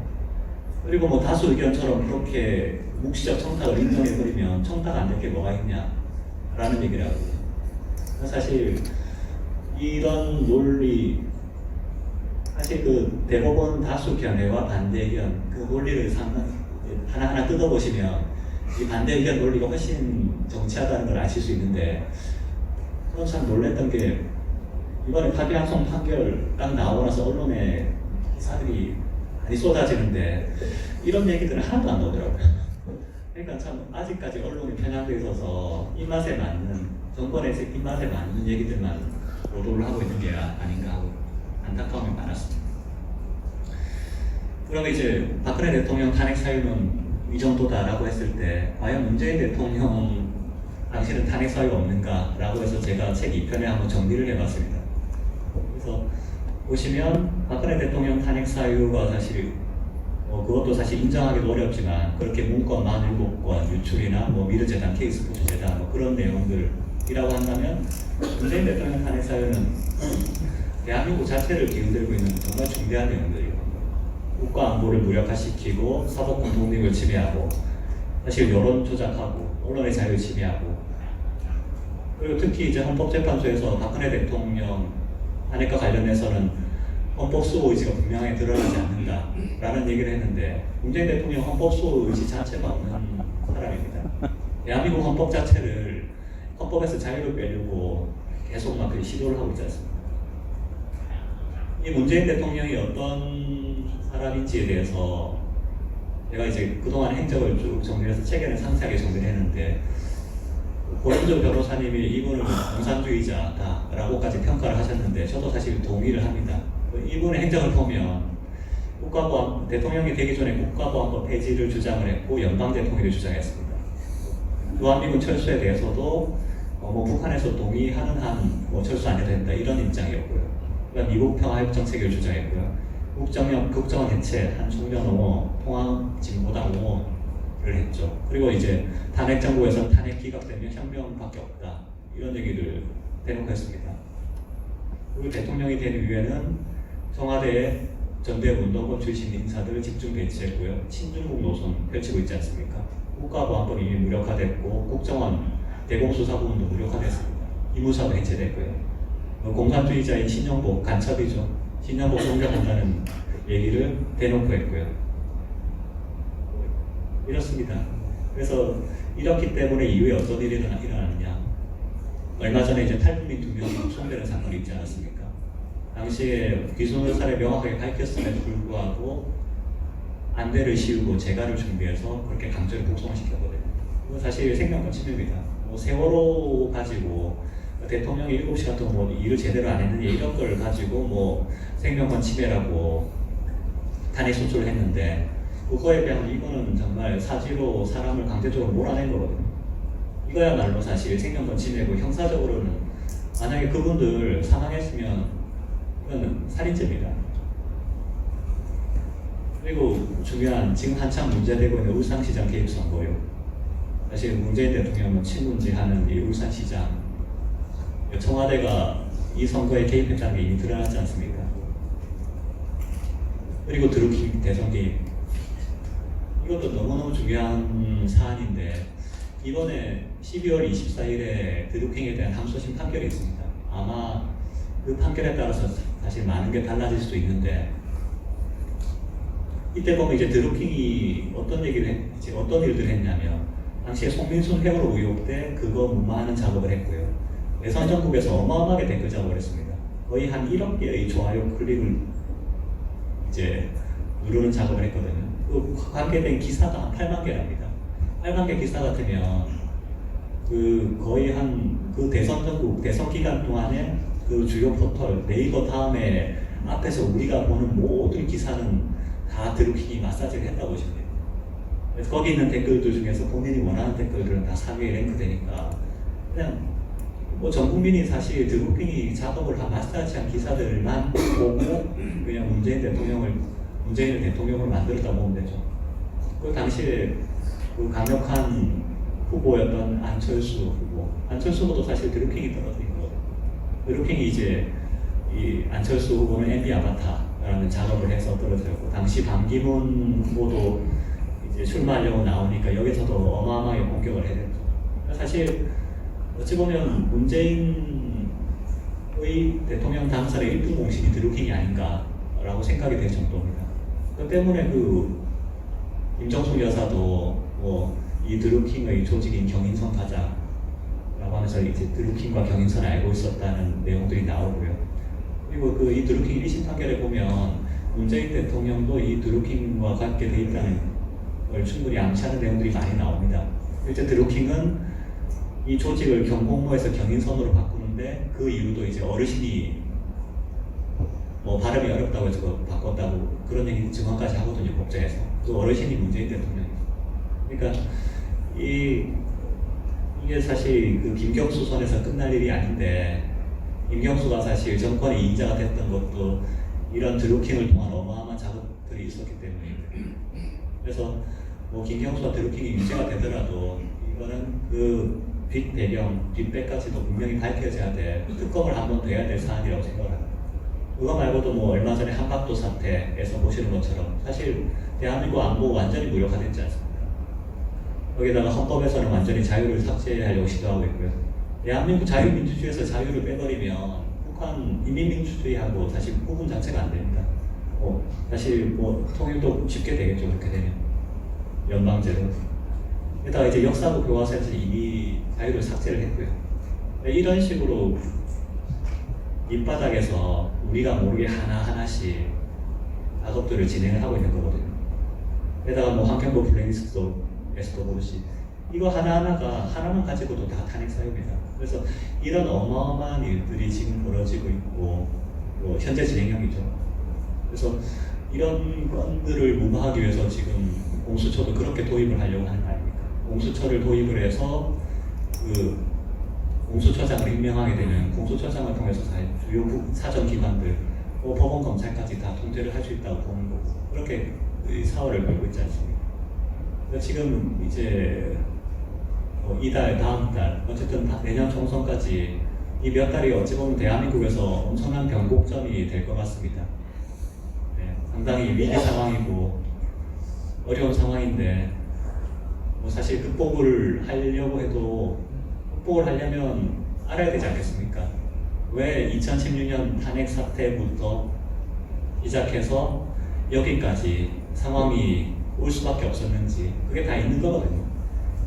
그리고 다수 의견처럼 그렇게 묵시적 청탁을 인정해버리면 청탁 안 될 게 뭐가 있냐라는 얘기를 하고, 사실 이런 논리, 사실 그 대법원 다수 견해와 반대 의견 그 논리를 하나하나 뜯어보시면 이 반대 의견 논리가 훨씬 정치하다는 걸 아실 수 있는데, 저는 참 놀랬던 게 이번에 파기환송 판결 딱 나오고 나서 언론에 기사들이 많이 쏟아지는데 이런 얘기들은 하나도 안 나오더라고요. 그러니까 참 아직까지 언론이 편향돼 있어서 입맛에 맞는, 정권의 입맛에 맞는 얘기들만 보도를 하고 있는 게 아닌가 하고 안타까움이 많았습니다. 그러면 이제 박근혜 대통령 탄핵 사유는 이 정도다라고 했을 때, 과연 문재인 대통령 당시는 탄핵 사유가 없는가라고 해서 제가 책 2편에 한번 정리를 해봤습니다. 그래서 보시면 박근혜 대통령 탄핵 사유가 사실 그것도 사실 인정하기도 어렵지만, 그렇게 문건 47건 유출이나 미르재단, K스포츠재단 그런 내용들이라고 한다면, 문재인 대통령 탄핵 사유는 대한민국 자체를 기울들고 있는 정말 중대한 내용들이에요. 국가 안보를 무력화시키고 사법권 독립을 침해하고, 사실 여론 조작하고 언론의 자유를 침해하고, 그리고 특히 이제 헌법재판소에서 박근혜 대통령 탄핵과 관련해서는 헌법 수호 의지가 분명하게 드러나지 않는다라는 얘기를 했는데, 문재인 대통령 헌법 수호 의지 자체가 없는 사람입니다. 대한민국 헌법 자체를 헌법에서 자유를 빼려고 계속 막 시도를 하고 있지 않습니까? 이 문재인 대통령이 어떤 사람인지에 대해서 제가 이제 그동안 행적을 쭉 정리해서 책에는 상세하게 정리를 했는데, 고영조 변호사님이 이분을 공산주의자다라고까지 평가를 하셨는데, 저도 사실 동의를 합니다. 이분의 행적을 보면 대통령이 되기 전에 국가보안법 폐지를 주장을 했고 연방대통령을 주장했습니다. 주한미군 철수에 대해서도 북한에서 동의하는 한 철수 안 해도 된다 이런 입장이었고요. 그다음 미국 평화협정 체계를 주장했고요. 국정원 해체, 한총련 옹호, 통합진보당 옹호, 했죠. 그리고 이제 탄핵 정부에서 탄핵 기각되면 혁명밖에 없다 이런 얘기를 대놓고 했습니다. 그리고 대통령이 된 이후에는 청와대에 전대운동권 출신 인사들을 집중 배치했고요. 친중국 노선 펼치고 있지 않습니까? 국가보안법이 이미 무력화됐고 국정원 대공수사부문도 무력화됐습니다. 이무사도 해체됐고요. 공산주의자인 신영복 간첩이죠. 신영복 공격한다는 얘기를 대놓고 했고요. 이렇습니다. 그래서 이렇기 때문에 이후에 어떤 일이 일어나느냐. 얼마 전에 이제 탈북민 2명이 구속되는 사건이 있지 않았습니까? 당시에 귀순의사를 명확하게 밝혔음에도 불구하고 안대를 씌우고 재갈을 준비해서 그렇게 강제로 북송을 시켰거든요. 이건 사실 생명권 침해입니다. 뭐 세월호 가지고 대통령이 7시간 동안 뭐 일을 제대로 안 했느냐 이런 걸 가지고 뭐 생명권 침해라고 탄핵 소추를 했는데 그거에 비하면 이거는 정말 사지로 사람을 강제적으로 몰아낸 거거든요. 이거야말로 사실 생명권 침해고 형사적으로는 만약에 그분들 사망했으면 이거는 살인죄입니다. 그리고 중요한 지금 한참 문제되고 있는 울산시장 개입 선거요. 사실 문재인 대통령은 친문지하는 이 울산시장 청와대가 이 선거에 개입했다는 게 이미 드러나지 않습니까? 그리고 드루킹 대선 개입 이것도 너무너무 중요한 사안인데 이번에 12월 24일에 드루킹에 대한 항소심 판결이 있습니다. 아마 그 판결에 따라서 사실 많은 게 달라질 수도 있는데 이때 보면 이제 드루킹이 어떤 일들을 했냐면 당시에 송민순 회오로 의혹 때 그거 무마하는 작업을 했고요. 외선 전국에서 어마어마하게 댓글 작업을 했습니다. 거의 한 1억 개의 좋아요 클릭을 이제 누르는 작업을 했거든요. 그 관계된 기사가 한 8만 개랍니다. 8만 개 기사 같으면 그 거의 한 그 대선 전국 대선 기간 동안에 그 주요 포털 네이버 다음에 앞에서 우리가 보는 모든 기사는 다 드루킹이 마사지를 했다고 보시면 돼요. 그래서 거기 있는 댓글들 중에서 본인이 원하는 댓글들은 다 상위에 랭크되니까 그냥 뭐 전 국민이 사실 드루킹이 작업을 한 마사지한 기사들만 보고 그냥 문재인을 대통령으로 만들었다 보면 되죠. 그 당시에 그 강력한 후보였던 안철수 후보. 안철수 후보도 사실 드루킹이 떨어뜨린 거거든요. 드루킹이 이제 이 안철수 후보는 MB 아바타라는 작업을 해서 떨어뜨렸고, 당시 반기문 후보도 이제 출마하려고 나오니까 여기서도 어마어마하게 공격을 해야 됐죠. 사실 어찌 보면 문재인의 대통령 당선의 1등 공신이 드루킹이 아닌가라고 생각이 될 정도입니다. 그 때문에 그 김정숙 여사도 뭐 이 드루킹의 조직인 경인선 가자라고 하면서 이제 드루킹과 경인선을 알고 있었다는 내용들이 나오고요. 그리고 그 이 드루킹 1심 판결에 보면 문재인 대통령도 이 드루킹과 관계되어 있다는 걸 충분히 암시하는 내용들이 많이 나옵니다. 실제 드루킹은 이 조직을 경공모에서 경인선으로 바꾸는데 그 이유도 이제 어르신이 뭐 발음이 어렵다고 해서 바꿨다고 그런 얘기 증언까지 하거든요. 법정에서. 그 어르신이 문재인 대통령이죠. 그러니까 이게 사실 그 김경수 선에서 끝날 일이 아닌데, 김경수가 사실 정권의 이인자가 됐던 것도 이런 드루킹을 통한 어마어마한 작업들이 있었기 때문에, 그래서 뭐 김경수와 드루킹이 유죄가 되더라도 이거는 그 뒷배경, 뒷배까지도 분명히 밝혀져야 돼, 특검을 한 번 더 해야 될 사안이라고 생각합니다. 그거 말고도 뭐 얼마 전에 한박도 사태에서 보시는 것처럼 사실 대한민국 안보 완전히 무력화됐지 않습니까? 거기다가 헌법에서는 완전히 자유를 삭제하려고 시도하고 있고요. 대한민국 자유민주주의에서 자유를 빼버리면 북한 인민민주주의하고 사실 구분 자체가 안 됩니다. 사실 뭐 통일도 쉽게 되겠죠. 그렇게 되면 연방제로. 게다가 이제 역사부 교과서에서 이미 자유를 삭제를 했고요. 이런 식으로 밑바닥에서 우리가 모르게 하나하나씩 작업들을 진행을 하고 있는 거거든요. 게다가 뭐 환경부 블랙리스트에서도 보듯이 이거 하나만 가지고도 다 탄핵 사유입니다. 그래서 이런 어마어마한 일들이 지금 벌어지고 있고 현재 진행형이죠. 그래서 이런 건들을 무마하기 위해서 지금 공수처도 그렇게 도입을 하려고 하는 거 아닙니까? 공수처를 도입을 해서 그 공수처장을 임명하게 되면 공수처장을 통해서 주요 사정기관들, 법원, 검찰까지 다 통제를 할 수 있다고 보는 거고, 그렇게 사활을 걸고 있지 않습니까? 지금 이제 이달, 다음 달, 어쨌든 내년 총선까지 이 몇 달이 어찌 보면 대한민국에서 엄청난 변곡점이 될 것 같습니다. 네, 상당히 위기 상황이고 어려운 상황인데 사실 극복을 하려고 해도 극복을 하려면 알아야 되지 않겠습니까? 왜 2016년 탄핵 사태부터 시작해서 여기까지 상황이 올 수밖에 없었는지 그게 다 있는 거거든요.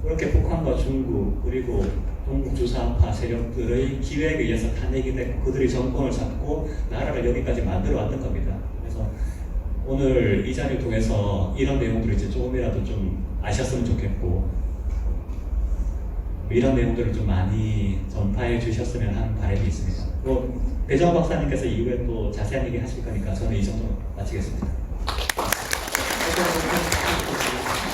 그렇게 북한과 중국 그리고 동북 주사파 세력들의 기획에 의해서 탄핵이 됐고 그들이 정권을 잡고 나라를 여기까지 만들어 왔던 겁니다. 그래서 오늘 이 자리를 통해서 이런 내용들을 이제 조금이라도 좀 아셨으면 좋겠고 이런 내용들을 좀 많이 전파해 주셨으면 하는 바람이 있습니다. 배정 박사님께서 이후에 또 자세한 얘기 하실 거니까 저는 이 정도로 마치겠습니다.